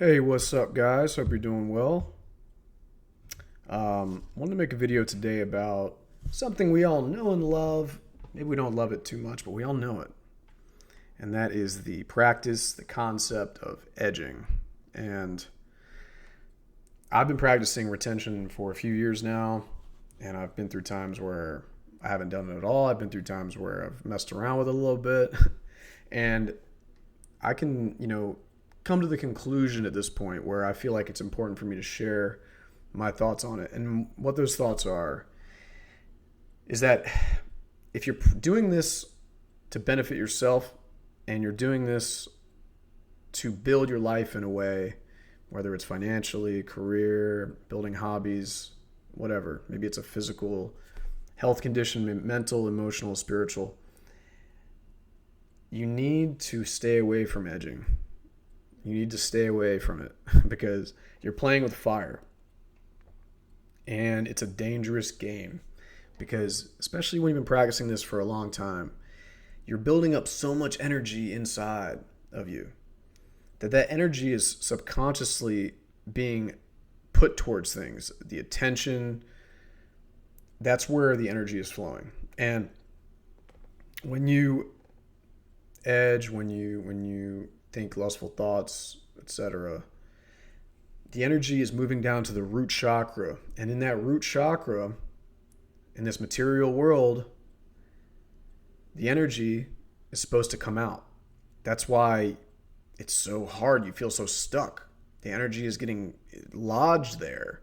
Hey, what's up, guys? Hope you're doing well. Wanted to make a video today about something we all know and love. Maybe we don't love it too much, but we all know it. And that is the practice, the concept of edging. And I've been practicing retention for a few years now, and I've been through times where I haven't done it at all. I've been through times where I've messed around with it a little bit. And I can, come to the conclusion at this point where I feel like it's important for me to share my thoughts on it. And what those thoughts are is that if you're doing this to benefit yourself and you're doing this to build your life in a way, whether it's financially, career, building hobbies, whatever, maybe it's a physical health condition, mental, emotional, spiritual, you need to stay away from edging. You need to stay away from it because you're playing with fire. And it's a dangerous game because, especially when you've been practicing this for a long time, you're building up so much energy inside of you that energy is subconsciously being put towards things. The attention, that's where the energy is flowing. And when you edge, when you think lustful thoughts, etc., the energy is moving down to the root chakra. And in that root chakra, in this material world, the energy is supposed to come out. That's why it's so hard. You feel so stuck. The energy is getting lodged there.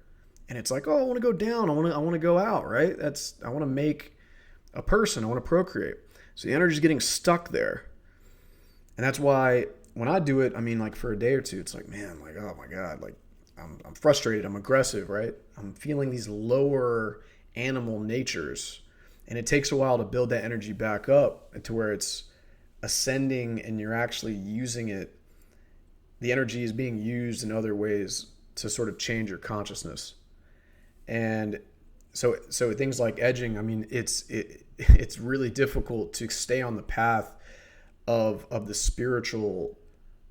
And it's like, oh, I want to go down. I want to go out, right? I want to make a person. I want to procreate. So the energy is getting stuck there. And that's why when I do it, like for a day or two, it's like, man, like, oh my God, like I'm frustrated. I'm aggressive, right? I'm feeling these lower animal natures. And it takes a while to build that energy back up to where it's ascending and you're actually using it. The energy is being used in other ways to sort of change your consciousness. And so things like edging, it's really difficult to stay on the path of the spiritual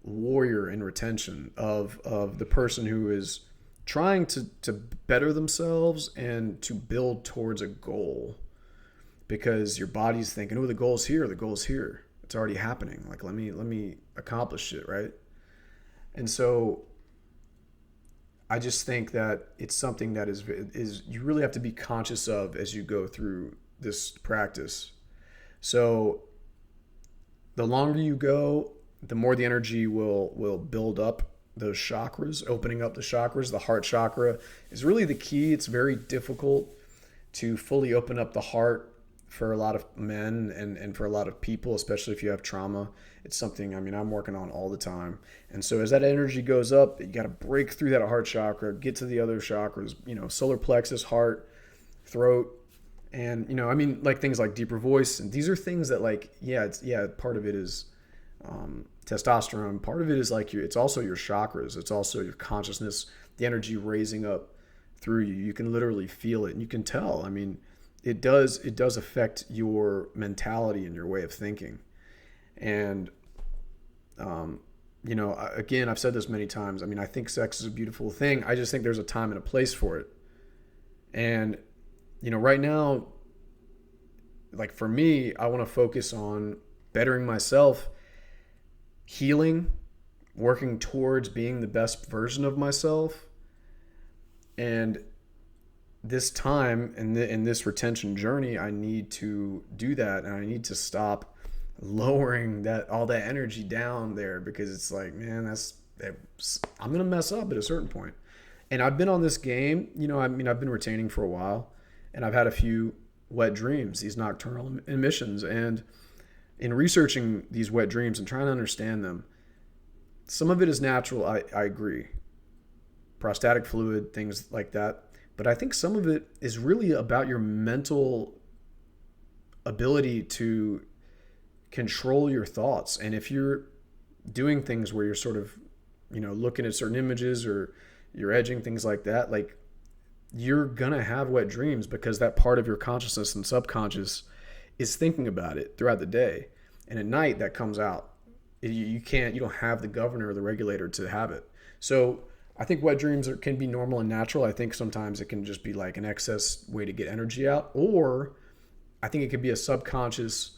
warrior in retention, of the person who is trying to better themselves and to build towards a goal, because your body's thinking, oh, the goal's here, it's already happening, like let me accomplish it, right? And so I just think that it's something that is you really have to be conscious of as you go through this practice. So the longer you go, the more the energy will build up those chakras, opening up the chakras. The heart chakra is really the key. It's very difficult to fully open up the heart for a lot of men and for a lot of people, especially if you have trauma. It's something, I'm working on all the time. And so as that energy goes up, you got to break through that heart chakra, get to the other chakras, solar plexus, heart, throat. And, like things like deeper voice. And these are things that part of it is testosterone. Part of it is it's also your chakras. It's also your consciousness, the energy raising up through you. You can literally feel it and you can tell. It does affect your mentality and your way of thinking. And, again, I've said this many times. I think sex is a beautiful thing. I just think there's a time and a place for it. And, right now, like for me, I want to focus on bettering myself, healing, working towards being the best version of myself. And this time in this retention journey, I need to do that, and I need to stop lowering all that energy down there, because it's like, man, I'm gonna mess up at a certain point. And I've been on this game, I've been retaining for a while, and I've had a few wet dreams, these nocturnal emissions. And in researching these wet dreams and trying to understand them, some of it is natural. I agree. Prostatic fluid, things like that. But I think some of it is really about your mental ability to control your thoughts. And if you're doing things where you're sort of, looking at certain images or you're edging, things like that, like you're going to have wet dreams because that part of your consciousness and subconscious is thinking about it throughout the day. And at night that comes out. You can't, you don't have the governor or the regulator to have it. So I think wet dreams can be normal and natural. I think sometimes it can just be like an excess way to get energy out, or I think it could be a subconscious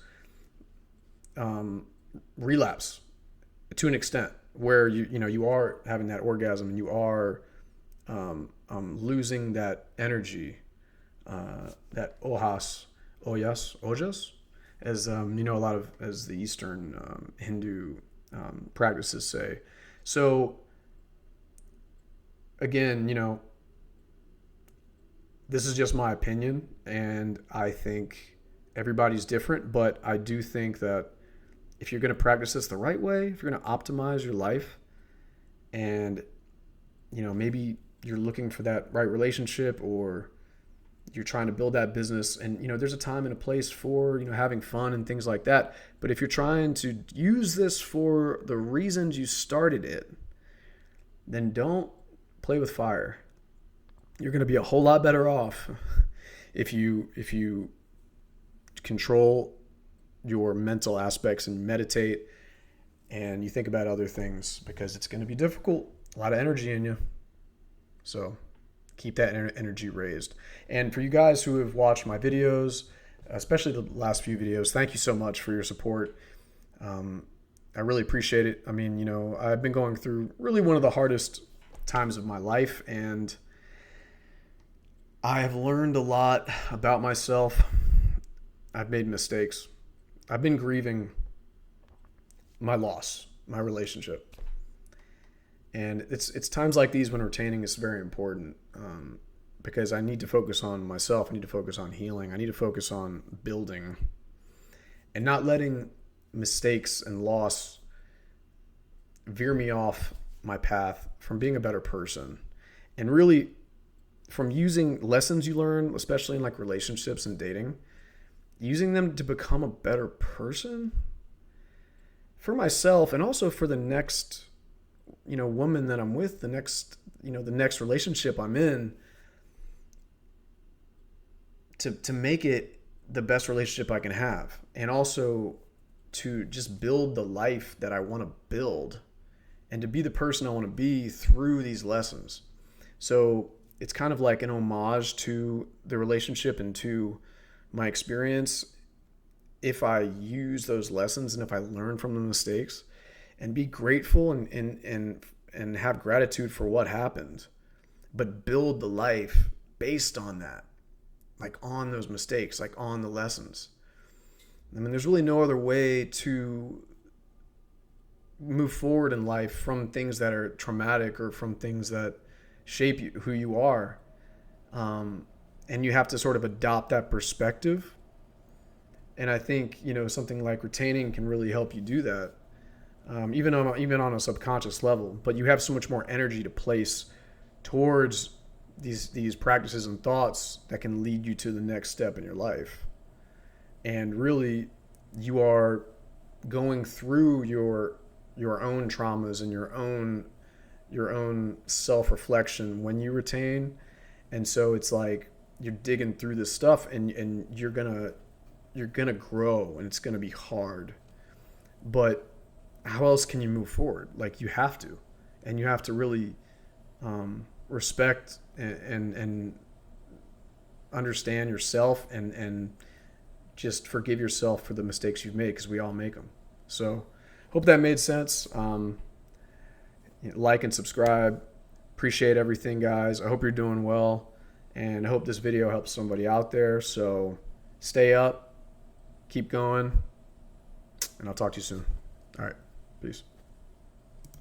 relapse to an extent where you are having that orgasm and you are losing that energy, that ojas, as a lot of as the Eastern Hindu practices say. So again, this is just my opinion, and I think everybody's different, but I do think that if you're going to practice this the right way, if you're going to optimize your life, and maybe you're looking for that right relationship, or you're trying to build that business, and there's a time and a place for having fun and things like that. But if you're trying to use this for the reasons you started it, then don't play with fire. You're going to be a whole lot better off if you control your mental aspects and meditate and you think about other things, because it's going to be difficult. A lot of energy in you. So keep that energy raised. And for you guys who have watched my videos, especially the last few videos, thank you so much for your support. I really appreciate it. I mean, I've been going through really one of the hardest times of my life, and I have learned a lot about myself. I've made mistakes. I've been grieving my loss, my relationship. And it's times like these when retaining is very important, because I need to focus on myself. I need to focus on healing. I need to focus on building and not letting mistakes and loss veer me off my path from being a better person, and really from using lessons you learn, especially in like relationships and dating, using them to become a better person for myself, and also for the next woman that I'm with, the next relationship I'm in, to make it the best relationship I can have, and also to just build the life that I want to build, and to be the person I want to be through these lessons. So it's kind of like an homage to the relationship and to my experience, if I use those lessons and if I learn from the mistakes and be grateful and have gratitude for what happened, but build the life based on that, like on those mistakes, like on the lessons. I mean, there's really no other way to move forward in life from things that are traumatic or from things that shape you, who you are. And you have to sort of adopt that perspective. And I think, something like retaining can really help you do that, even on a subconscious level. But you have so much more energy to place towards these practices and thoughts that can lead you to the next step in your life. And really, you are going through your own traumas and your own self-reflection when you retain. And so it's like you're digging through this stuff, and you're gonna grow, and it's gonna be hard. But how else can you move forward? Like, you have to, and you have to really respect and understand yourself, and just forgive yourself for the mistakes you've made, because we all make them. So hope that made sense. Like and subscribe. Appreciate everything, guys. I hope you're doing well, and I hope this video helps somebody out there. So stay up, keep going, and I'll talk to you soon. All right, peace.